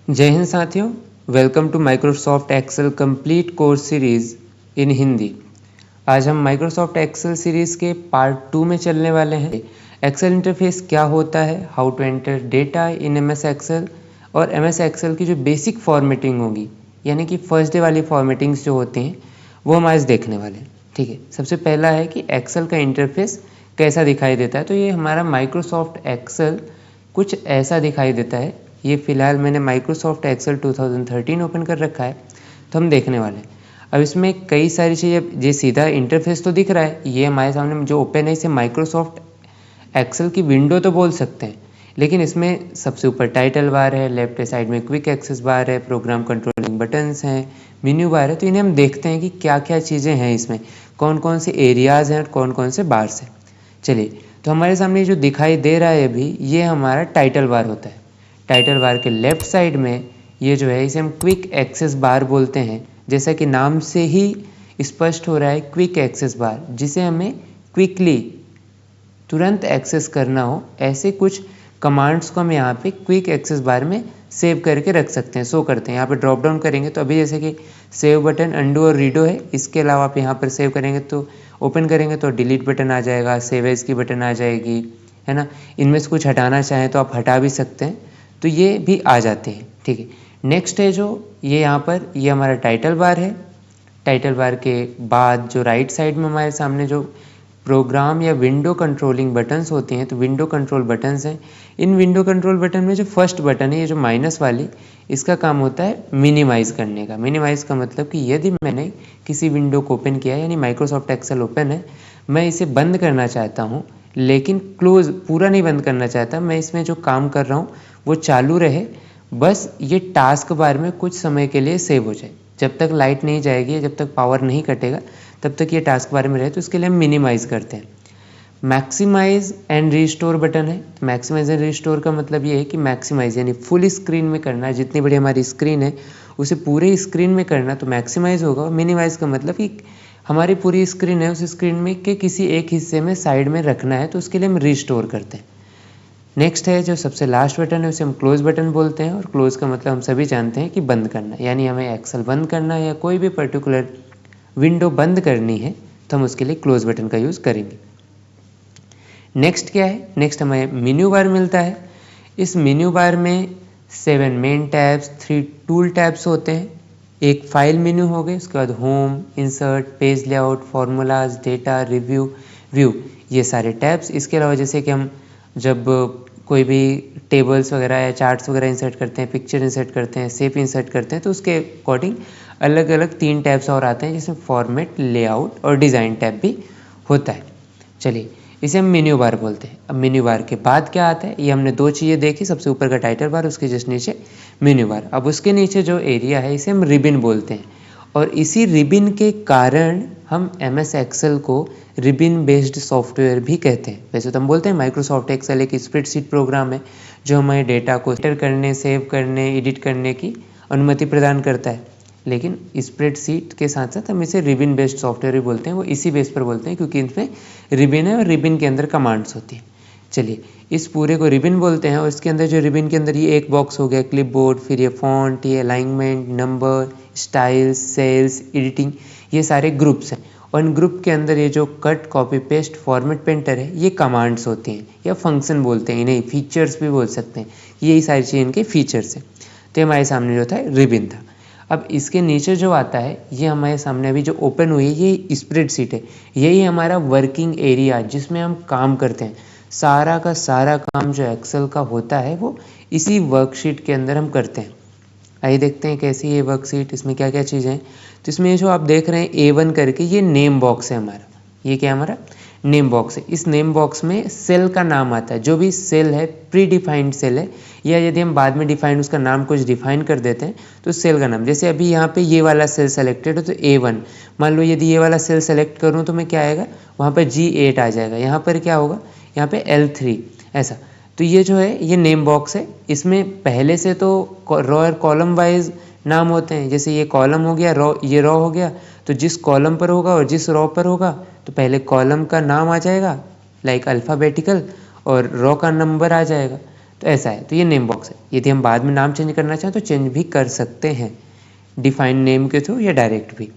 जय हिंद साथियों, welcome to Microsoft Excel complete course series in Hindi. आज हम माइक्रोसॉफ्ट एक्सेल सीरीज के पार्ट 2 में चलने वाले हैं। एक्सेल इंटरफेस क्या होता है, how to enter data in MS Excel और एमएस एक्सेल की जो बेसिक फॉर्मेटिंग होगी, यानी कि फर्स्ट डे वाली फॉर्मेटिंग्स जो होती हैं वो हम आज देखने वाले हैं। ठीक है, सबसे पहला है कि एक्सेल का इंटरफेस कैसा दिखाई देता है। तो ये हमारा माइक्रोसॉफ्ट एक्सेल कुछ ऐसा दिखाई देता है। ये फ़िलहाल मैंने माइक्रोसॉफ्ट एक्सेल 2013 ओपन कर रखा है, तो हम देखने वाले हैं। अब इसमें कई सारी चीज़ें, ये सीधा इंटरफेस तो दिख रहा है, ये हमारे सामने जो ओपन है इसे माइक्रोसॉफ्ट एक्सेल की विंडो तो बोल सकते हैं, लेकिन इसमें सबसे ऊपर टाइटल बार है, लेफ्ट साइड में क्विक एक्सेस बार है, प्रोग्राम कंट्रोलिंग बटन्स हैं, मेन्यू बार है। तो इन्हें हम देखते हैं कि क्या क्या चीज़ें हैं इसमें, कौन कौन से एरियाज़ हैं और कौन कौन से बार्स हैं। चलिए, तो हमारे सामने जो दिखाई दे रहा है अभी, ये हमारा टाइटल बार होता है। टाइटल बार के लेफ़्ट साइड में ये जो है इसे हम क्विक एक्सेस बार बोलते हैं। जैसा कि नाम से ही स्पष्ट हो रहा है, क्विक एक्सेस बार, जिसे हमें क्विकली तुरंत एक्सेस करना हो, ऐसे कुछ कमांड्स को हम यहाँ पे क्विक एक्सेस बार में सेव करके रख सकते हैं, शो करते हैं। यहाँ पे ड्रॉप डाउन करेंगे तो अभी जैसे कि सेव बटन, अंडू और रीडो है, इसके अलावा आप यहाँ पर सेव करेंगे तो ओपन करेंगे तो डिलीट बटन आ जाएगा, सेव एज की बटन आ जाएगी, है ना। इनमें से कुछ हटाना चाहें तो आप हटा भी सकते हैं, तो ये भी आ जाते हैं। ठीक है, नेक्स्ट है जो ये यहाँ पर, ये हमारा टाइटल बार है। टाइटल बार के बाद जो राइट साइड में हमारे सामने जो प्रोग्राम या विंडो कंट्रोलिंग बटन्स होती हैं, तो विंडो कंट्रोल बटन्स हैं। इन विंडो कंट्रोल बटन में जो फर्स्ट बटन है, ये जो माइनस वाली, इसका काम होता है मिनिमाइज़ करने का। मिनिमाइज़ का मतलब कि यदि मैंने किसी विंडो को ओपन किया, यानी माइक्रोसॉफ्ट एक्सेल ओपन है, मैं इसे बंद करना चाहता हूँ, लेकिन क्लोज पूरा नहीं बंद करना चाहता, मैं इसमें जो काम कर रहा हूँ वो चालू रहे, बस ये टास्क बार में कुछ समय के लिए सेव हो जाए। जब तक लाइट नहीं जाएगी, जब तक पावर नहीं कटेगा, तब तक ये टास्क बार में रहे, तो उसके लिए हम मिनिमाइज़ करते हैं। मैक्सिमाइज़ एंड रिस्टोर बटन है। मैक्सिमाइज़ एंड रिस्टोर का मतलब ये है कि मैक्सिमाइज़ यानी फुल स्क्रीन में करना है, जितनी बड़ी हमारी स्क्रीन है उसे पूरे स्क्रीन में करना, तो मैक्सिमाइज़ होगा। और मिनिमाइज़ का मतलब कि हमारी पूरी स्क्रीन है, उस स्क्रीन में के किसी एक हिस्से में साइड में रखना है, तो उसके लिए हम रिस्टोर करते हैं। नेक्स्ट है जो सबसे लास्ट बटन है, उसे हम क्लोज बटन बोलते हैं। और क्लोज का मतलब हम सभी जानते हैं कि बंद करना, यानी हमें एक्सेल बंद करना है या कोई भी पर्टिकुलर विंडो बंद करनी है, तो हम उसके लिए क्लोज बटन का यूज़ करेंगे। नेक्स्ट क्या है, नेक्स्ट हमें मेन्यू बार मिलता है। इस मेन्यू बार में 7 मेन टैब्स, 3 टूल टैब्स होते हैं। एक फाइल मेन्यू हो गई, उसके बाद home, insert, page layout, formulas, data, review, view, ये सारे टैब्स। इसके अलावा जैसे कि हम जब कोई भी टेबल्स वगैरह या चार्ट्स वगैरह इंसर्ट करते हैं, पिक्चर इंसर्ट करते हैं, शेप इंसर्ट करते हैं, तो उसके अकॉर्डिंग अलग अलग 3 टैब्स और आते हैं, जिसमें फॉर्मेट, लेआउट और डिज़ाइन टैब भी होता है। चलिए, इसे हम मेन्यू बार बोलते हैं। अब मेन्यू बार के बाद क्या आता है, ये हमने 2 चीज़ें देखी, सबसे ऊपर का टाइटल बार, उसके जस्ट नीचे मेन्यू बार। अब उसके नीचे जो एरिया है, इसे हम रिबिन बोलते हैं। और इसी रिबिन के कारण हम एमएस एक्सेल को रिबिन बेस्ड सॉफ्टवेयर भी कहते हैं। वैसे तो हम बोलते हैं माइक्रोसॉफ्ट एक्सेल एक स्प्रेडशीट प्रोग्राम है, जो हमें डेटा को एंटर करने, सेव करने, एडिट करने की अनुमति प्रदान करता है, लेकिन स्प्रेडशीट के साथ साथ हम इसे रिबिन बेस्ड सॉफ्टवेयर भी बोलते हैं। वो इसी बेस पर बोलते हैं क्योंकि इसमें रिबिन है और रिबिन के अंदर कमांड्स होती हैं। चलिए, इस पूरे को रिबिन बोलते हैं। और इसके अंदर जो रिबिन के अंदर ये एक बॉक्स हो गया क्लिपबोर्ड, फिर ये फॉन्ट, ये alignment, number, styles, cells, editing, ये सारे ग्रुप्स हैं। और इन ग्रुप के अंदर ये जो cut, copy, paste, format, painter है, ये कमांड्स होती हैं या फंक्शन बोलते हैं इन्हें, फीचर्स भी बोल सकते हैं। यही सारी चीज़ें इनके फीचर्स हैं। तो हमारे सामने जो था रिबिन था। अब इसके नीचे जो आता है, ये हमारे सामने अभी जो ओपन हुई है, ये स्प्रेडशीट है। यही हमारा वर्किंग एरिया, जिसमें हम काम करते हैं। सारा का सारा काम जो एक्सेल का होता है, वो इसी वर्कशीट के अंदर हम करते हैं। आइए देखते हैं कैसी है वर्कशीट, इसमें क्या क्या चीज़ें हैं। तो इसमें जो आप देख रहे हैं A1 करके, ये नेम बॉक्स है हमारा। ये क्या हमारा नेम बॉक्स है। इस नेम बॉक्स में सेल का नाम आता है, जो भी सेल है प्री डिफाइंड सेल है, या यदि हम बाद में डिफाइन उसका नाम कुछ डिफाइन कर देते हैं, तो सेल का नाम, जैसे अभी यहाँ पे ये वाला सेल सेलेक्टेड है तो A1, मान लो यदि ये वाला सेल सेलेक्ट करूँ तो मैं क्या आएगा, वहाँ पर G8 आ जाएगा। यहाँ पर क्या होगा, यहाँ पे L3, ऐसा। तो ये जो है, ये नेम बॉक्स है। इसमें पहले से तो रो और कॉलम वाइज नाम होते हैं। जैसे ये कॉलम हो गया, रो, ये रो हो गया, तो जिस कॉलम पर होगा और जिस रो पर होगा, तो पहले कॉलम का नाम आ जाएगा लाइक अल्फ़ाबेटिकल, और रो का नंबर आ जाएगा। तो ऐसा है, तो ये नेम बॉक्स है। यदि हम बाद में नाम चेंज करना चाहें तो चेंज भी कर सकते हैं, डिफाइन नेम के थ्रू या डायरेक्ट भी।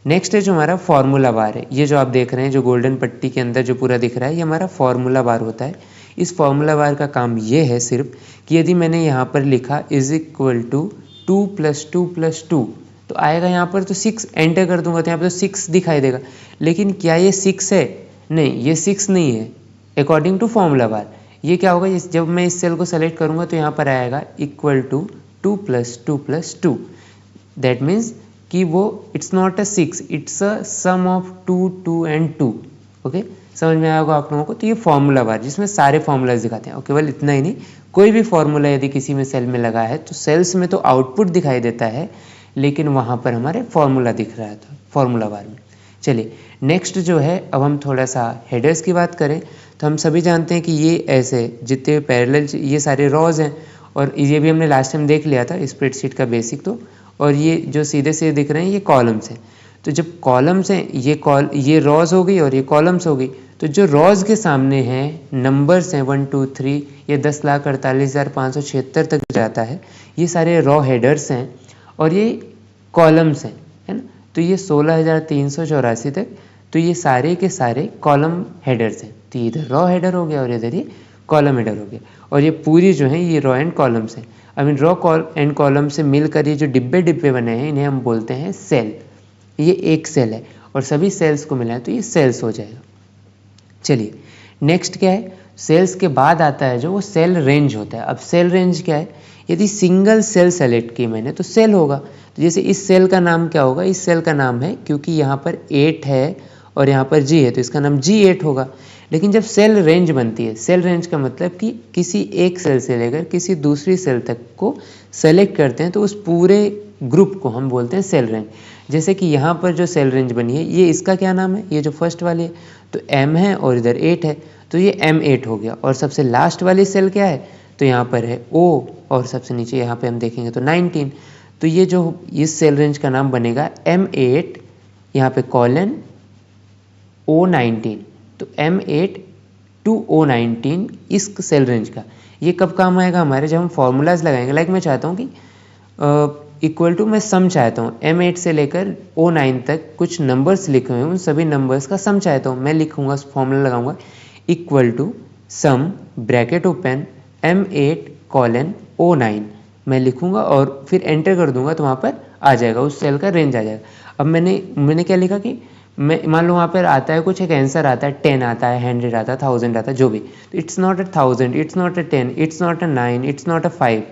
नेक्स्ट है जो हमारा फॉर्मूला बार है, ये जो आप देख रहे हैं जो गोल्डन पट्टी के अंदर जो पूरा दिख रहा है, ये हमारा फॉर्मूला बार होता है। इस फॉर्मूला बार का काम ये है सिर्फ कि यदि मैंने यहाँ पर लिखा इज इक्वल टू 2 + 2 + 2, तो आएगा यहाँ पर तो 6 एंटर कर दूंगा तो यहाँ पर तो 6 दिखाई देगा। लेकिन क्या ये 6 है? नहीं, ये 6 नहीं है अकॉर्डिंग टू फॉर्मूला बार। ये क्या होगा, जब मैं इस सेल को सेलेक्ट करूंगा तो यहाँ पर आएगा इक्वल टू 2 + 2 + 2। दैट मीन्स कि वो it's not a 6, it's a sum of 2, 2 and 2। Okay, समझ में आया होगा आप लोगों को। तो ये फॉर्मूला बार जिसमें सारे फॉर्मूलाज दिखाते हैं। और केवल इतना ही नहीं, कोई भी फॉर्मूला यदि किसी में सेल में लगा है तो सेल्स में तो आउटपुट दिखाई देता है, लेकिन वहाँ पर हमारे फॉर्मूला दिख रहा था फॉर्मूला बार में। चलिए नेक्स्ट जो है, अब हम थोड़ा सा हेडर्स की बात करें तो हम सभी जानते हैं कि ये ऐसे जितने पैरेलल ये सारे रॉज हैं, और ये भी हमने लास्ट टाइम देख लिया था स्प्रेडशीट का बेसिक। तो और ये जो सीधे सीधे दिख रहे हैं ये कॉलम्स हैं। तो जब कॉलम्स हैं, ये रॉज हो गई और ये कॉलम्स हो गई, तो जो रॉज के सामने हैं नंबर्स हैं 1, 2, 3, ये 10,48,576 तक जाता है, ये सारे रॉ हेडर्स हैं। और ये कॉलम्स हैं, है ना, तो ये 16,384 तक, तो ये सारे के सारे कॉलम हेडर्स हैं। तो इधर रॉ हेडर हो गया और इधर ये कॉलम हेडर हो गया, और ये पूरी जो है ये रॉ एंड कॉलम्स हैं। I mean raw and column से मिलकर ये जो डिब्बे डिब्बे बने हैं इन्हें हम बोलते हैं सेल। ये एक सेल है और सभी सेल्स को मिला है तो ये सेल्स हो जाएगा। चलिए नेक्स्ट क्या है, सेल्स के बाद आता है जो वो सेल रेंज होता है। अब सेल रेंज क्या है, यदि सिंगल सेल सेलेक्ट की मैंने तो सेल होगा। तो जैसे इस सेल का नाम क्या होगा, इस सेल का नाम है, क्योंकि यहाँ पर 8 है और यहाँ पर G है तो इसका नाम G8 होगा। लेकिन जब सेल रेंज बनती है, सेल रेंज का मतलब कि किसी एक सेल से लेकर किसी दूसरी सेल तक को सेलेक्ट करते हैं तो उस पूरे ग्रुप को हम बोलते हैं सेल रेंज। जैसे कि यहाँ पर जो सेल रेंज बनी है, ये इसका क्या नाम है, ये जो फर्स्ट वाली है तो M है और इधर 8 है तो ये M8 हो गया। और सबसे लास्ट वाली सेल क्या है, तो यहाँ पर है O, और सबसे नीचे यहाँ पे हम देखेंगे तो 19। तो ये जो इस सेल रेंज का नाम बनेगा M8, यहाँ पे कॉलन O19, तो M8 to O19 इस सेल रेंज का। ये कब काम आएगा हमारे, जब हम फॉर्मूलाज लगाएंगे। लाइक मैं चाहता हूँ कि इक्वल टू मैं सम चाहता हूँ, M8 से लेकर O9 तक कुछ नंबर्स लिखे हुए हैं, उन सभी नंबर्स का सम चाहता हूँ। मैं लिखूँगा, फॉर्मूला लगाऊंगा equal to sum bracket open M8 colon O9 मैं लिखूँगा और फिर एंटर कर दूंगा तो वहाँ पर आ जाएगा, उस सेल का रेंज आ जाएगा। अब मैंने क्या लिखा कि मैं मान लो वहाँ पर आता है कुछ एक आंसर आता है, 10 आता है, 100 आता है, 1000 आता है, जो भी। तो it's not a 1000, it's not a 10, it's not a 9, it's not a 5,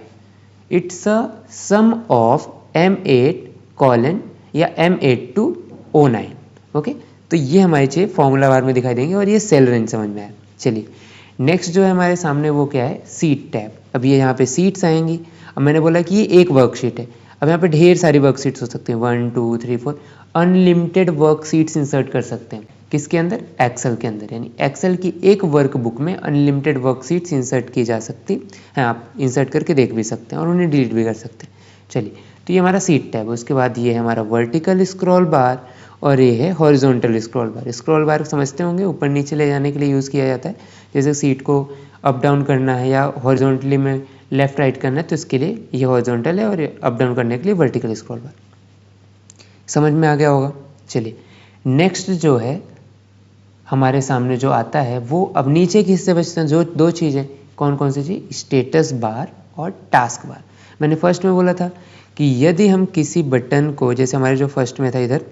it's a sum of M8 colon या M8 to O9। ओके, तो ये हमारी चीज़ फॉर्मूला बार में दिखाई देंगे और ये सेल रेंज समझ में आया। चलिए नेक्स्ट जो है हमारे सामने वो क्या है, सीट टैब। अब ये यहाँ पे सीट्स आएंगी। अब मैंने बोला कि ये एक वर्कशीट है, अब यहाँ पे ढेर सारी वर्कशीट्स हो सकती हैं, 1, 2, 3, 4 अनलिमिटेड वर्कशीट्स इंसर्ट कर सकते हैं। किसके अंदर, एक्सेल के अंदर। यानी एक्सेल की एक वर्कबुक में अनलिमिटेड वर्कशीट्स इंसर्ट की जा सकती हैं। आप इंसर्ट करके देख भी सकते हैं और उन्हें डिलीट भी कर सकते हैं। चलिए, तो ये हमारा सीट टैब है। उसके बाद ये है हमारा वर्टिकल स्क्रॉल बार और ये है हॉरिजॉन्टल स्क्रॉल बार। स्क्रॉल बार समझते होंगे, ऊपर नीचे ले जाने के लिए यूज़ किया जाता है। जैसे सीट को अप डाउन करना है या हॉरिजॉन्टली में लेफ्ट राइट करना है तो इसके लिए ये हॉरिजॉन्टल है, और अप डाउन करने के लिए वर्टिकल स्क्रॉल बार। समझ में आ गया होगा। चलिए नेक्स्ट जो है हमारे सामने जो आता है वो अब नीचे के हिस्से बचते हैं जो दो चीज़ें। कौन कौन सी चीज़, स्टेटस बार और टास्क बार। मैंने फर्स्ट में बोला था कि यदि हम किसी बटन को, जैसे हमारे जो फर्स्ट में था इधर,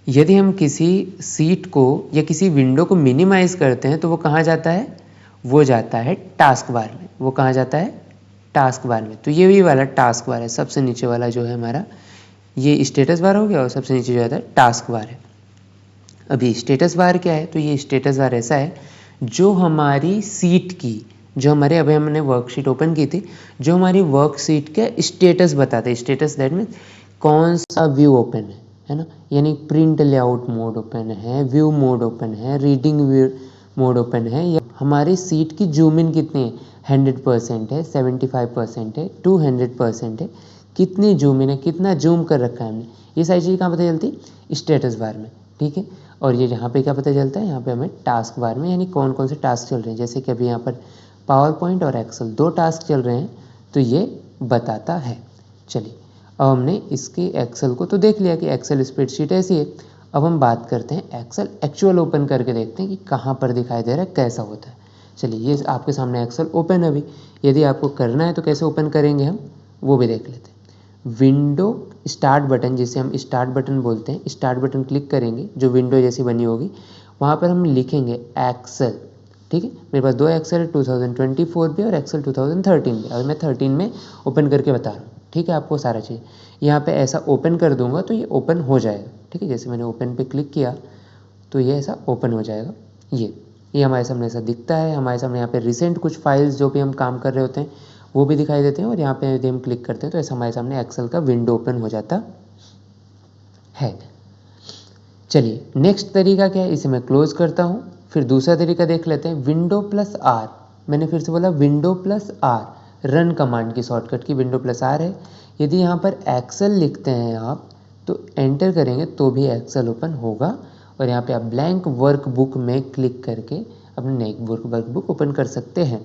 यदि हम किसी सीट को या किसी विंडो को मिनिमाइज करते हैं तो वो कहाँ जाता है, वो जाता है टास्क बार में। वो कहाँ जाता है, टास्क बार में। तो ये भी वाला टास्क बार है। सबसे नीचे वाला जो है हमारा ये स्टेटस बार हो गया और सबसे नीचे जो आता है टास्क बार है। अभी स्टेटस बार क्या है, तो ये स्टेटस बार ऐसा है जो हमारी सीट की, जो हमारे अभी हमने वर्कशीट ओपन की थी, जो हमारी वर्कशीट का स्टेटस बताते हैं। स्टेटस दैट मीन्स कौन सा व्यू ओपन है ना, यानी प्रिंट लेआउट मोड ओपन है, व्यू मोड ओपन है, रीडिंग व्यू मोड ओपन है, या हमारी सीट की जूम इन कितनी है, 100% है, 75% है, 200% है, कितनी जूम इन है, कितना जूम कर रखा है हमने, ये सारी चीज़ कहाँ पता चलती, स्टेटस बार में। ठीक है, और ये यहाँ पे क्या पता चलता है, यहाँ पे हमें टास्क बार में, यानी कौन कौन से टास्क चल रहे हैं। जैसे कि अभी यहाँ पर पावर पॉइंट और एक्सेल 2 टास्क चल रहे हैं तो ये बताता है। चलिए अब हमने इसके एक्सेल को तो देख लिया कि एक्सेल स्प्रेडशीट ऐसी है। अब हम बात करते हैं एक्सेल एक्चुअल ओपन करके देखते हैं कि कहाँ पर दिखाई दे रहा है, कैसा होता है। चलिए ये आपके सामने एक्सेल ओपन है अभी। यदि आपको करना है तो कैसे ओपन करेंगे हम वो भी देख लेते हैं। विंडो स्टार्ट बटन, जिसे हम स्टार्ट बटन बोलते हैं, स्टार्ट बटन क्लिक करेंगे जो विंडो जैसी बनी होगी, वहाँ पर हम लिखेंगे एक्सेल। ठीक है, मेरे पास 2 एक्सेल है, 2024 भी और एक्सेल 2013 भी। अभी मैं 13 में ओपन करके बता रहा हूँ। ठीक है, आपको सारा चीज़ यहाँ पे ऐसा ओपन कर दूंगा तो ये ओपन हो जाएगा। ठीक है, जैसे मैंने ओपन पे क्लिक किया तो ये ऐसा ओपन हो जाएगा। ये हमारे सामने ऐसा दिखता है। हमारे सामने यहाँ पे रिसेंट कुछ फाइल्स जो भी हम काम कर रहे होते हैं वो भी दिखाई देते हैं, और यहाँ पे यदि हम क्लिक करते हैं तो ऐसा हमारे सामने एक्सेल का विंडो ओपन हो जाता है। चलिए नेक्स्ट तरीका क्या है, इसे मैं क्लोज करता हूँ। फिर दूसरा तरीका देख लेते हैं, विंडो प्लस आर। मैंने फिर से बोला window plus R, run command की शॉर्टकट की विंडो प्लस आर है। यदि यहाँ पर एक्सेल लिखते हैं आप तो एंटर करेंगे तो भी एक्सेल ओपन होगा, और यहाँ पे आप ब्लैंक वर्कबुक में क्लिक करके अपने नई वर्कबुक ओपन कर सकते हैं।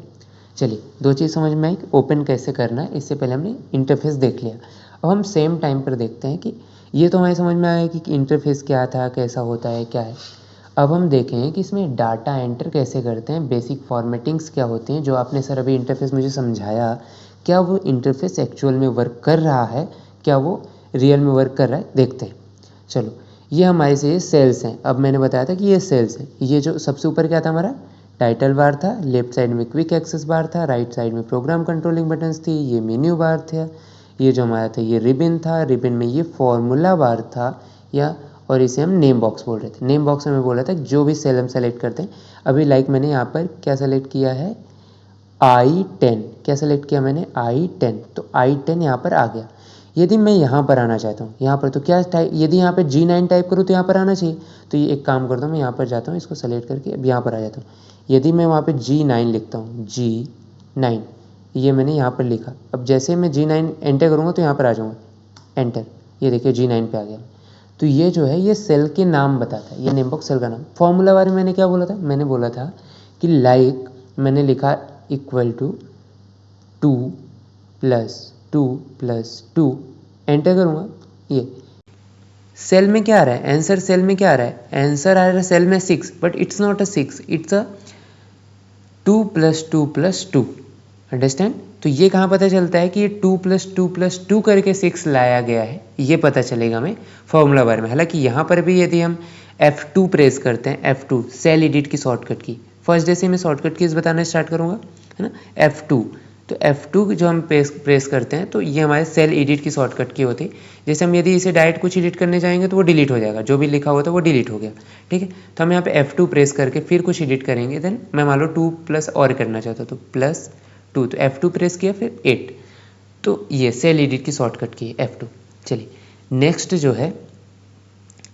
चलिए 2 चीज़ समझ में आई कि ओपन कैसे करना है। इससे पहले हमने इंटरफेस देख लिया। अब हम सेम टाइम पर देखते हैं कि ये तो हमें समझ में आया कि इंटरफेस क्या था, कैसा होता है, क्या है। अब हम देखें कि इसमें डाटा एंटर कैसे करते हैं, बेसिक फॉर्मेटिंग्स क्या होती हैं। जो आपने सर अभी इंटरफेस मुझे समझाया, क्या वो इंटरफेस एक्चुअल में वर्क कर रहा है, क्या वो रियल में वर्क कर रहा है, देखते हैं। चलो ये हमारे से ये सेल्स हैं। अब मैंने बताया था कि ये सेल्स हैं। ये जो सबसे ऊपर क्या था हमारा टाइटल बार था, लेफ्ट साइड में क्विक एक्सेस बार था, राइट साइड में प्रोग्राम कंट्रोलिंग बटन्स थी, ये मेन्यू बार था, ये जो हमारा था ये रिबन था, रिबन में ये फॉर्मूला बार था, या और इसे हम नेम बॉक्स बोल रहे थे। नेम बॉक्स में मैं बोल रहा था जो भी सेल हम सेलेक्ट करते हैं। अभी लाइक मैंने यहाँ पर क्या सेलेक्ट किया है, I10। क्या सेलेक्ट किया मैंने, I10। तो I10 यहाँ पर आ गया। यदि मैं यहाँ पर आना चाहता हूँ, यहाँ पर तो क्या टाइप, यदि यहाँ पर G9 टाइप करूँ तो यहाँ पर आना चाहिए। तो ये एक काम करता हूँ, मैं यहाँ पर जाता हूँ, इसको सेलेक्ट करके अब यहाँ पर आ जाता हूँ। यदि मैं वहाँ पर G9 लिखता हूँ, G9, ये मैंने यहाँ पर लिखा। अब जैसे मैं G9 एंटर करूँगा तो यहाँ पर आ जाऊँगा, एंटर। ये देखिए G9 पे आ गया। तो ये जो है ये सेल के नाम बताता है, ये नेम बॉक्स सेल का नाम। फॉर्मूला बार में मैंने क्या बोला था, मैंने बोला था कि लाइक मैंने लिखा इक्वल टू 2 + 2 एंटर करूँगा। ये सेल में क्या आ रहा है, आंसर सेल में क्या आ रहा है, आंसर आ रहा है सेल में 6, but it's not a 6, it's a 2 + 2 + 2। Understand. तो ये कहाँ पता चलता है कि ये 2 + 2 + 2 करके 6 लाया गया है, ये पता चलेगा हमें फॉर्मूला बार में। हालांकि यहाँ पर भी यदि हम F2 प्रेस करते हैं, F2 सेल एडिट की शॉर्टकट की, फर्स्ट जैसे मैं शॉर्टकट कीज बताना स्टार्ट करूँगा, है ना, F2। तो F2 जो हम प्रेस करते हैं तो ये हमारे सेल एडिट की शॉर्टकट की होती है। जैसे हम यदि इसे डायरेक्ट कुछ एडिट करने जाएंगे तो वो डिलीट हो जाएगा, जो भी लिखा हुआ था वो डिलीट हो गया। ठीक है, तो हम यहाँ पे F2 प्रेस करके फिर कुछ एडिट करेंगे। देन मैं मान लो 2+ और करना चाहता हूँ तो +2, तो F2 प्रेस किया, फिर 8। तो ये सेल एडिट की शॉर्टकट की है F2। चलिए नेक्स्ट जो है,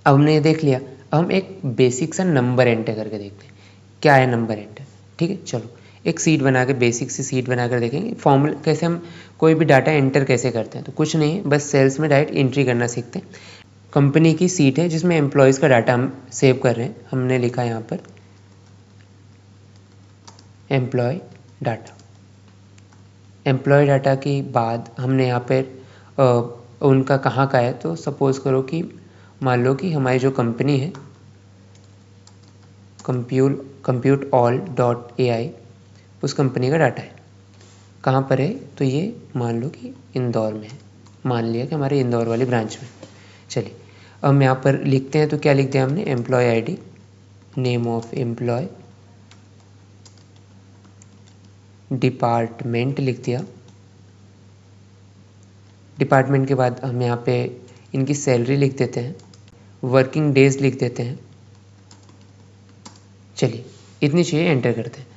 अब हमने ये देख लिया। अब हम एक बेसिक सा नंबर एंटर करके देखते हैं क्या है नंबर एंटर। ठीक है, चलो एक सीट बना के, बेसिक सी सीट बनाकर देखेंगे फॉर्मूला कैसे हम कोई भी डाटा एंटर कैसे करते हैं। तो कुछ नहीं है, बस सेल्स में डायरेक्ट एंट्री करना सीखते हैं। कंपनी की सीट है जिसमें एम्प्लॉयज़ का डाटा हम सेव कर रहे हैं। हमने लिखा यहाँ पर एम्प्लॉय डाटा। एम्प्लॉय डाटा के बाद हमने यहाँ पर उनका कहाँ का है, तो सपोज़ करो कि मान लो कि हमारी जो कंपनी है compute-all.ai, उस कंपनी का डाटा है। कहाँ पर है, तो ये मान लो कि इंदौर में है। मान लिया कि हमारे इंदौर वाली ब्रांच में। चलिए अब हम यहाँ पर लिखते हैं, तो क्या लिख दिया हमने, employ ID, name of employ, department लिख दिया। डिपार्टमेंट के बाद हम यहाँ पे इनकी सैलरी लिख देते हैं, वर्किंग डेज लिख देते हैं। चलिए इतनी चीज़ें एंटर करते हैं।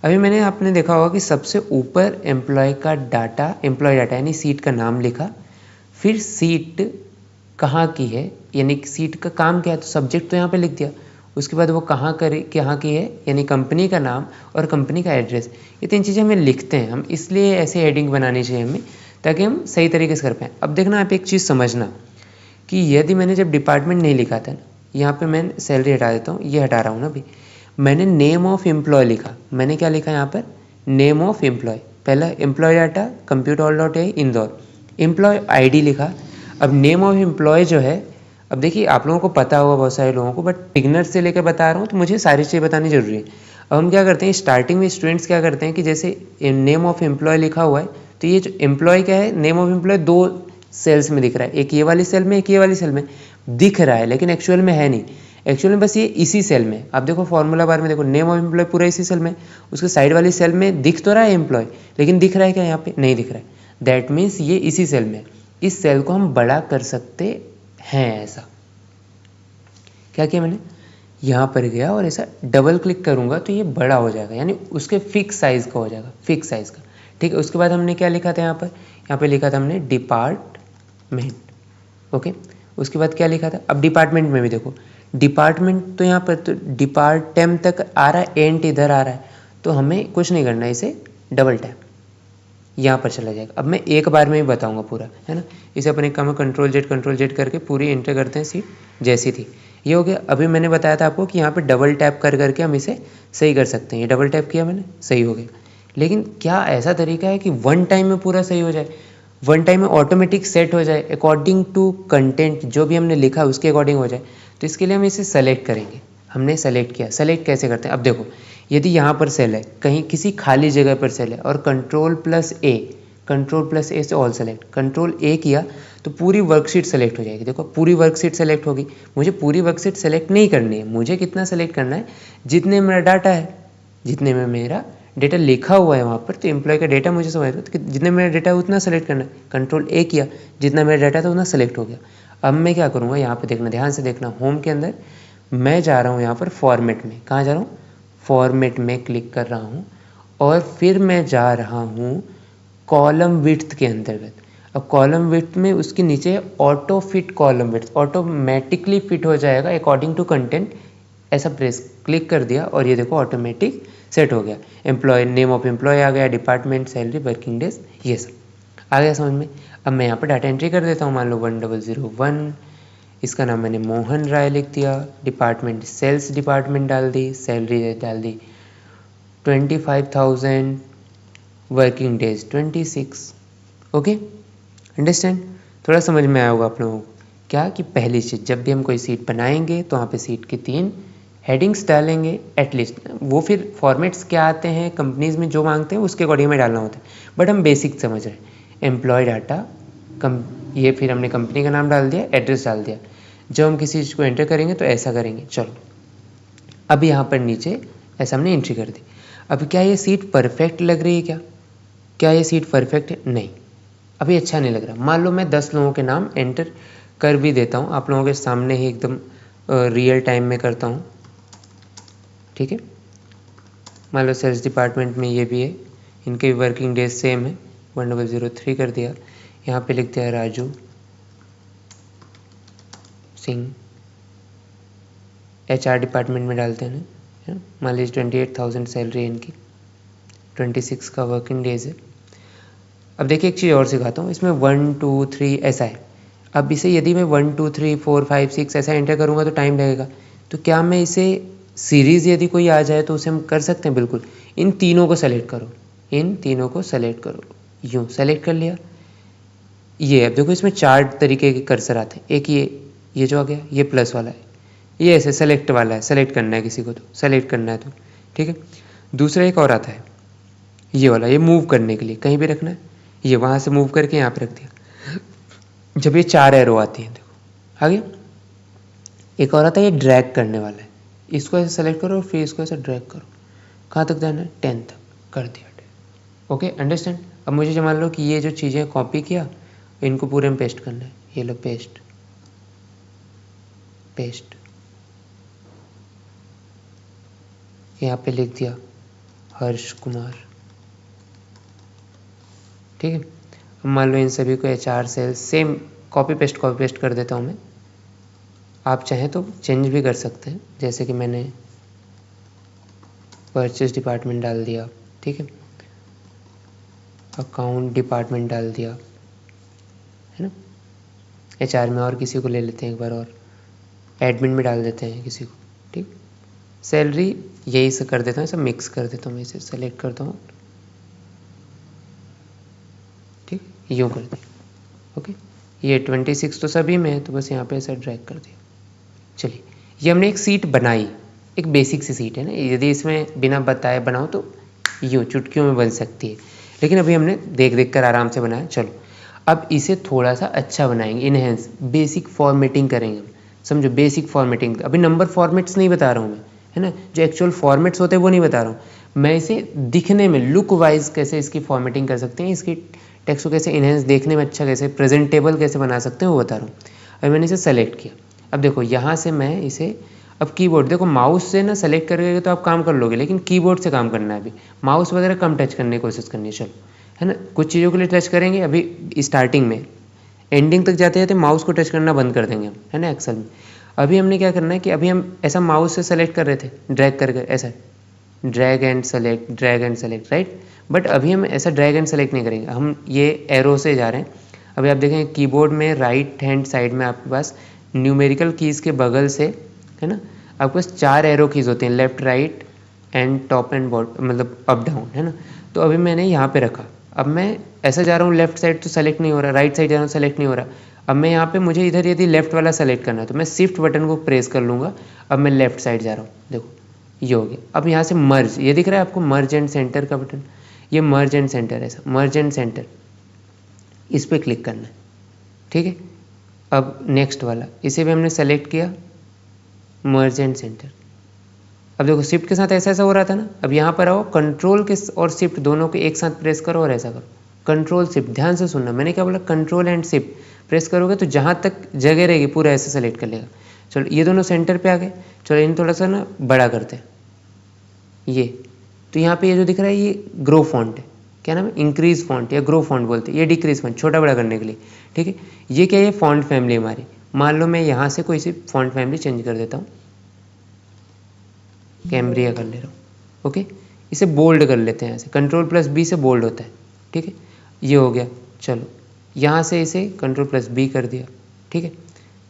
अभी मैंने आपने देखा होगा कि सबसे ऊपर एम्प्लॉय का डाटा, एम्प्लॉय डाटा यानी सीट का नाम लिखा, फिर सीट कहाँ की है यानी सीट का काम क्या है, तो सब्जेक्ट तो यहाँ पे लिख दिया। उसके बाद वो कहाँ की है यानी कंपनी का नाम और कंपनी का एड्रेस। ये 3 चीज़ें हमें लिखते हैं हम, इसलिए ऐसे हेडिंग बनानी चाहिए हमें ताकि हम सही तरीके से कर पाएँ। अब देखना आप एक चीज़ समझना कि यदि मैंने जब डिपार्टमेंट नहीं लिखा था, यहाँ पर मैं सैलरी हटा देता हूँ, ये हटा रहा हूँ ना अभी, मैंने नेम ऑफ एम्प्लॉय लिखा। मैंने क्या लिखा यहाँ पर, नेम ऑफ एम्प्लॉय, पहला employ data compute all dot A Indore, employ ID लिखा। अब नेम ऑफ एम्प्लॉय जो है, अब देखिए आप लोगों को पता होगा बहुत सारे लोगों को, बट बिगनर से लेकर बता रहा हूँ तो मुझे सारी चीज़ें बतानी जरूरी है। अब हम क्या करते हैं स्टार्टिंग में, स्टूडेंट्स क्या करते हैं कि जैसे नेम ऑफ एम्प्लॉय लिखा हुआ है, तो ये जो एम्प्लॉय क्या है, नेम ऑफ एम्प्लॉय दो सेल्स में दिख रहा है, एक ये वाली सेल में, एक ये वाली सेल में दिख रहा है, लेकिन एक्चुअल में है नहीं। एक्चुअल में बस ये इसी सेल में, आप देखो फॉर्मूला बार में देखो, नेम ऑफ एम्प्लॉय पूरा इसी सेल में, उसके साइड वाली सेल में दिख तो रहा है एम्प्लॉय, लेकिन दिख रहा है क्या यहाँ पे, नहीं दिख रहा है। दैट मीन्स ये इसी सेल में, इस सेल को हम बड़ा कर सकते हैं। ऐसा क्या किया मैंने, यहाँ पर गया और ऐसा डबल क्लिक करूँगा तो ये बड़ा हो जाएगा, यानी उसके फिक्स साइज़ का हो जाएगा, फिक्स साइज़ का। ठीक है, उसके बाद हमने क्या लिखा था यहाँ पर लिखा था हमने डिपार्टमेंट। ओके, उसके बाद क्या लिखा था, अब डिपार्टमेंट में भी देखो, डिपार्टमेंट तो यहाँ पर तो डिपार्टमेंट तक आ रहा है, एंट इधर आ रहा है, तो हमें कुछ नहीं करना है, इसे डबल टैप यहाँ पर चला जाएगा। अब मैं एक बार में ही बताऊंगा पूरा, है ना। इसे अपने काम में कंट्रोल जेड करके पूरी एंटर करते हैं, सीट जैसी थी, ये हो गया। अभी मैंने बताया था आपको कि यहाँ पे डबल टैप कर करके हम इसे सही कर सकते हैं, ये डबल टैप किया मैंने, सही हो गया। लेकिन क्या ऐसा तरीका है कि वन टाइम में पूरा सही हो जाए, वन टाइम में ऑटोमेटिक सेट हो जाए अकॉर्डिंग टू कंटेंट जो भी हमने लिखा उसके अकॉर्डिंग हो जाए? तो इसके लिए हम इसे सेलेक्ट करेंगे। हमने सेलेक्ट किया, सेलेक्ट कैसे करते हैं, अब देखो यदि यहाँ पर सेल है, कहीं किसी खाली जगह पर सेल है और कंट्रोल प्लस ए से ऑल सेलेक्ट, कंट्रोल ए किया तो पूरी वर्कशीट सेलेक्ट हो जाएगी। देखो पूरी वर्कशीट सेलेक्ट होगी। मुझे पूरी वर्कशीट सेलेक्ट नहीं करनी है, मुझे कितना सेलेक्ट करना है, जितने मेरा डाटा है, जितने में मेरा डेटा लिखा हुआ है वहाँ पर, तो एम्प्लॉय का डेटा मुझे समझ तो जितने मेरा डेटा है उतना सेलेक्ट करना है। कंट्रोल ए किया, जितना मेरा डाटा था उतना सेलेक्ट हो गया। अब मैं क्या करूँगा, यहाँ पे देखना, ध्यान से देखना, होम के अंदर मैं जा रहा हूँ यहाँ पर फॉर्मेट में, कहाँ जा रहा हूँ, फॉर्मेट में क्लिक कर रहा हूँ और फिर मैं जा रहा हूँ कॉलम विड्थ के अंतर्गत। अब कॉलम विड्थ में उसके नीचे auto fit column width, automatically fit हो जाएगा अकॉर्डिंग टू कंटेंट, ऐसा प्रेस क्लिक कर दिया और ये देखो ऑटोमेटिक सेट हो गया। एम्प्लॉय, नेम ऑफ एम्प्लॉय आ गया, डिपार्टमेंट, सैलरी, वर्किंग डेज, ये सब आ गया समझ में। अब मैं यहाँ पर डाटा एंट्री कर देता हूँ, मान लो 1001, इसका नाम मैंने मोहन राय लिख दिया, डिपार्टमेंट सेल्स डिपार्टमेंट डाल दी, सैलरी डाल दी 25,000, वर्किंग डेज 26। ओके, अंडरस्टैंड, थोड़ा समझ में आया होगा आप लोगों को। क्या कि पहली चीज़, जब भी हम कोई सीट बनाएंगे तो वहाँ पे सीट की 3 हेडिंग्स डालेंगे एटलीस्ट। वो फिर फॉर्मेट्स क्या आते हैं कंपनीज में जो मांगते हैं उसके अकॉर्डिंग में डालना होता है, बट हम बेसिक समझ रहे हैं। एम्प्लॉय डाटा ये फिर हमने कंपनी का नाम डाल दिया, एड्रेस डाल दिया। जब हम किसी चीज़ को एंटर करेंगे तो ऐसा करेंगे। चलो अब यहाँ पर नीचे ऐसा हमने एंट्री कर दी। अब क्या ये सीट परफेक्ट लग रही है, क्या ये सीट परफेक्ट है? नहीं, अभी अच्छा नहीं लग रहा। मान लो मैं 10 लोगों के नाम एंटर कर भी देता हूँ, आप लोगों के सामने ही एकदम रियल टाइम में करता हूँ, ठीक है। मान लो सेल्स डिपार्टमेंट में ये भी है, इनके भी वर्किंग डेज सेम है, 1003 कर दिया। यहाँ पे लिख दिया राजू सिंह, HR डिपार्टमेंट में डालते हैं ना, मान लीजिए 28,000 सैलरी है इनकी, 26 का वर्किंग डेज है। अब देखिए एक चीज़ और सिखाता हूँ, इसमें 1 2 3 ऐसा है। अब इसे यदि मैं 1 2 3 4 5 6 ऐसा एंटर करूँगा तो टाइम लगेगा। तो क्या मैं इसे सीरीज़ यदि कोई आ जाए तो उसे हम कर सकते हैं? बिल्कुल। इन तीनों को सेलेक्ट करो, इन तीनों को सेलेक्ट करो, यूँ सेलेक्ट कर लिया। ये अब देखो इसमें 4 तरीके के कर्सर आते हैं। एक ये जो आ गया, ये प्लस वाला है, ये ऐसे सेलेक्ट वाला है, सेलेक्ट करना है किसी को तो सेलेक्ट करना है तो ठीक है। दूसरा एक और आता है ये वाला, ये मूव करने के लिए कहीं भी रखना है, ये वहाँ से मूव करके यहाँ पे रख दिया। जब ये 4 एरो आती हैं, देखो आ गया। एक और आता है ये ड्रैग करने वाला है, इसको ऐसे सेलेक्ट करो और फिर इसको ऐसे ड्रैग करो, कहाँ तक जाना है, 10 तक कर दिया। Okay, understand. अब मुझे मान लो कि ये जो चीज़ें कॉपी किया, इनको पूरे में पेस्ट करना है, ये लो पेस्ट पेस्ट, यहाँ पे लिख दिया हर्ष कुमार, ठीक है। अब मान लो इन सभी को HR sales same copy paste कर देता हूँ मैं। आप चाहें तो चेंज भी कर सकते हैं, जैसे कि मैंने परचेज डिपार्टमेंट डाल दिया, ठीक है, अकाउंट डिपार्टमेंट डाल दिया, है ना। HR में और किसी को ले लेते हैं एक बार, और एडमिन में डाल देते हैं किसी को, ठीक। सैलरी यही से कर देता हूँ, सब मिक्स कर देता हूँ, मैं इसे सेलेक्ट करता हूँ, यूँ कर दिया। ओके, ये 26 तो सभी में है, तो बस यहाँ पे ऐसा ड्रैग कर दिया। चलिए, ये हमने एक सीट बनाई, एक बेसिक सी सीट है ना, यदि इसमें बिना बताए बनाओ तो यूँ चुटकियों में बन सकती है, लेकिन अभी हमने देख देख कर आराम से बनाया। चलो अब इसे थोड़ा सा अच्छा बनाएंगे, इनहेंस, बेसिक फॉर्मेटिंग करेंगे हम। समझो, बेसिक फॉर्मेटिंग। अभी नंबर फॉर्मेट्स नहीं बता रहा हूँ मैं, है ना, जो एक्चुअल फॉर्मेट्स होते हैं वो नहीं बता रहा हूँ मैं। इसे दिखने में लुक वाइज कैसे इसकी फॉर्मेटिंग कर सकते हैं, इसकी टेक्स्ट को कैसे इनहेंस, देखने में अच्छा कैसे, प्रेजेंटेबल कैसे बना सकते हैं, वो बता रहा हूँ। अभी मैंने इसे सेलेक्ट किया। अब देखो यहाँ से मैं इसे, अब कीबोर्ड देखो, माउस से ना सेलेक्ट करके तो आप काम कर लोगे, लेकिन कीबोर्ड से काम करना है। अभी माउस वगैरह कम टच करने की कोशिश करनी है। चलो, है ना, कुछ चीज़ों के लिए टच करेंगे। अभी स्टार्टिंग में, एंडिंग तक जाते जाते माउस को टच करना बंद कर देंगे हम, है ना, एक्सेल में। अभी हमने क्या करना है कि अभी हम ऐसा माउस से सेलेक्ट कर रहे थे, ड्रैग करके ऐसा, drag and select, drag and select, right. But अभी हम ऐसा ड्रैग एंड सेलेक्ट नहीं करेंगे, हम ये एरो से जा रहे हैं। अभी आप देखें कीबोर्ड में राइट हैंड साइड में आपके पास न्यूमेरिकल कीज़ के बगल से, है ना, आपके पास 4 एरो कीज़ होती हैं, left, right and top and bottom, मतलब अप डाउन, है ना। तो अभी मैंने यहाँ पे रखा। अब मैं ऐसा जा रहा हूँ, लेफ्ट साइड तो सेलेक्ट नहीं हो रहा, राइट साइड जा रहा हूँ, सेलेक्ट नहीं हो रहा। अब मैं यहाँ पे, मुझे इधर यदि लेफ्ट वाला सेलेक्ट करना है तो मैं शिफ्ट बटन को प्रेस कर लूँगा। अब मैं लेफ्ट साइड जा रहा हूँ, देखो ये हो गया। अब यहाँ से मर्ज, ये दिख रहा है आपको, मर्ज एंड सेंटर का बटन, ये मर्ज एंड सेंटर, ऐसा मर्ज एंड सेंटर, इस पर क्लिक करना है, ठीक है। अब नेक्स्ट वाला, इसे भी हमने सेलेक्ट किया, मर्ज एंड सेंटर। अब देखो शिफ्ट के साथ ऐसा ऐसा हो रहा था ना, अब यहाँ पर आओ, कंट्रोल के और शिफ्ट दोनों को एक साथ प्रेस करो और ऐसा करो, कंट्रोल शिफ्ट। ध्यान से सुनना, मैंने क्या बोला, कंट्रोल एंड शिफ्ट प्रेस करोगे तो जहाँ तक जगह रहेगी पूरा ऐसे सेलेक्ट कर लेगा। चलो ये दोनों सेंटर पे आ गए। चलो इन थोड़ा सा ना बड़ा करते हैं ये। तो यहाँ पे ये जो दिख रहा है ये ग्रो फॉन्ट है, क्या नाम है, इंक्रीज फॉन्ट या ग्रो फॉन्ट बोलते हैं, ये डिक्रीज फॉन्ट, छोटा बड़ा करने के लिए, ठीक है। ये क्या है, फॉन्ट फैमिली हमारी। मान लो मैं यहाँ से कोई सी फॉन्ट फैमिली चेंज कर देता हूँ, कैम्ब्रिया कर ले रहा हूँ, ओके। इसे बोल्ड कर लेते हैं, ऐसे कंट्रोल+B से बोल्ड होता है, ठीक है। ये हो गया। चलो यहाँ से इसे कंट्रोल+B कर दिया, ठीक है,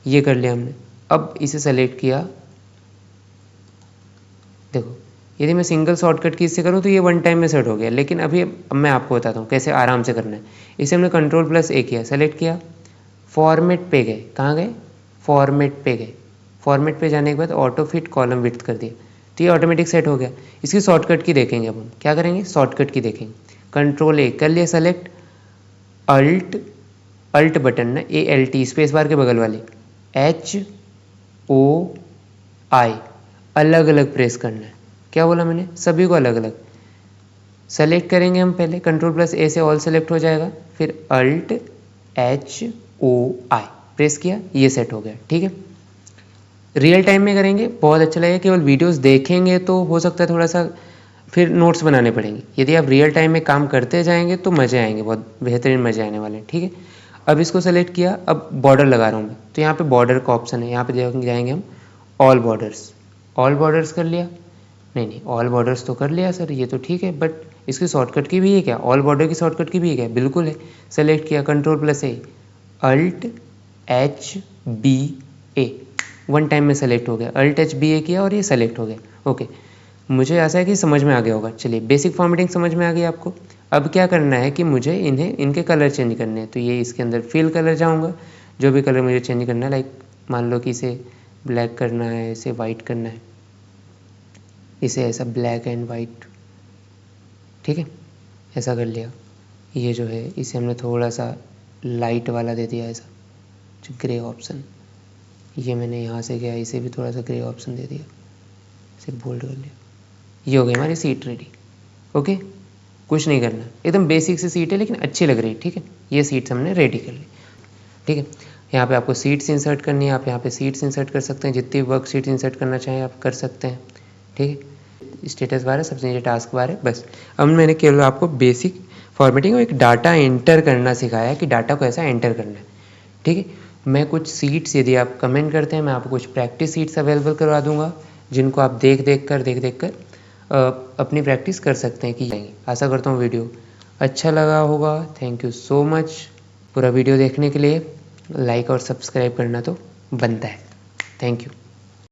ये कर लिया हमने। अब इसे सेलेक्ट किया, देखो यदि मैं सिंगल शॉर्टकट की इससे करूँ तो ये वन टाइम में सेट हो गया, लेकिन अभी अब मैं आपको बताता हूँ कैसे आराम से करना है। इसे हमने कंट्रोल+A किया, सेलेक्ट किया, फॉर्मेट पे गए, कहाँ गए, फॉर्मेट पे गए। फॉर्मेट पे जाने के बाद ऑटो फिट कॉलम विड्थ कर दिया, तो ये ऑटोमेटिक सेट हो गया। इसकी शॉर्टकट की देखेंगे, अब हम क्या करेंगे, शॉर्टकट की देखेंगे। कंट्रोल+A कर लिया सेलेक्ट, अल्ट, अल्ट बटन ना, ALT स्पेस बार के बगल वाले, HOI अलग अलग प्रेस करना है। क्या बोला मैंने, सभी को अलग अलग सेलेक्ट करेंगे हम। पहले कंट्रोल+A से ऑल सेलेक्ट हो जाएगा, फिर अल्ट HOI प्रेस किया, ये सेट हो गया, ठीक है। रियल टाइम में करेंगे बहुत अच्छा लगेगा, केवल वीडियोस देखेंगे तो हो सकता है थोड़ा सा फिर नोट्स बनाने पड़ेंगे। यदि आप रियल टाइम में काम करते जाएंगे तो मज़े आएंगे, बहुत बेहतरीन मज़े आने वाले हैं, ठीक है। अब इसको सेलेक्ट किया, अब बॉर्डर लगा रहा हूँ मैं, तो यहाँ पे बॉर्डर का ऑप्शन है, यहाँ पे जाएंगे हम, ऑल बॉर्डर्स, ऑल बॉर्डर्स कर लिया। नहीं, ऑल बॉर्डर्स तो कर लिया सर, ये तो ठीक है, बट इसकी शॉर्टकट की भी है क्या, ऑल बॉर्डर की शॉर्टकट की भी है क्या, बिल्कुल है। सेलेक्ट किया, कंट्रोल+A, अल्ट HBA, वन टाइम में सेलेक्ट हो गया, अल्ट HBA किया और ये सेलेक्ट हो गया, ओके। मुझे ऐसा है कि समझ में आ गया होगा। चलिए बेसिक फॉर्मेटिंग समझ में आ गई आपको। अब क्या करना है कि मुझे इनके कलर चेंज करने हैं, तो ये इसके अंदर फिल कलर जाऊँगा, जो भी कलर मुझे चेंज करना है, लाइक मान लो कि इसे ब्लैक करना है, इसे वाइट करना है, इसे ऐसा ब्लैक एंड वाइट, ठीक है, ऐसा कर लिया। ये जो है इसे हमने थोड़ा सा लाइट वाला दे दिया, ऐसा जो ग्रे ऑप्शन, ये मैंने यहाँ से किया, इसे भी थोड़ा सा ग्रे ऑप्शन दे दिया, इसे बोल्ड कर लिया। ये हो गई हमारी सीट रेडी, ओके। कुछ नहीं करना, एकदम बेसिक सी सीट है लेकिन अच्छी लग रही है, ठीक है। ये सीट्स हमने रेडी कर ली, ठीक है। यहाँ पे आपको सीट्स इंसर्ट करनी है, आप यहाँ पे सीट्स इंसर्ट कर सकते हैं, जितनी वर्क सीट इंसर्ट करना चाहें आप कर सकते हैं, ठीक है। स्टेटस बार है, सबसे नीचे टास्क बार है, बस। अब मैंने केवल आपको बेसिक फॉर्मेटिंग और एक डाटा एंटर करना सिखाया कि डाटा को ऐसा एंटर करना है, ठीक है। मैं कुछ सीट्स, यदि आप कमेंट करते हैं मैं आपको कुछ प्रैक्टिस सीट्स अवेलेबल करवा दूंगा, जिनको आप देख देख कर अपनी प्रैक्टिस कर सकते हैं कि जाएंगे। आशा करता हूँ वीडियो अच्छा लगा होगा। Thank you so much. पूरा वीडियो देखने के लिए लाइक और सब्सक्राइब करना तो बनता है। Thank you.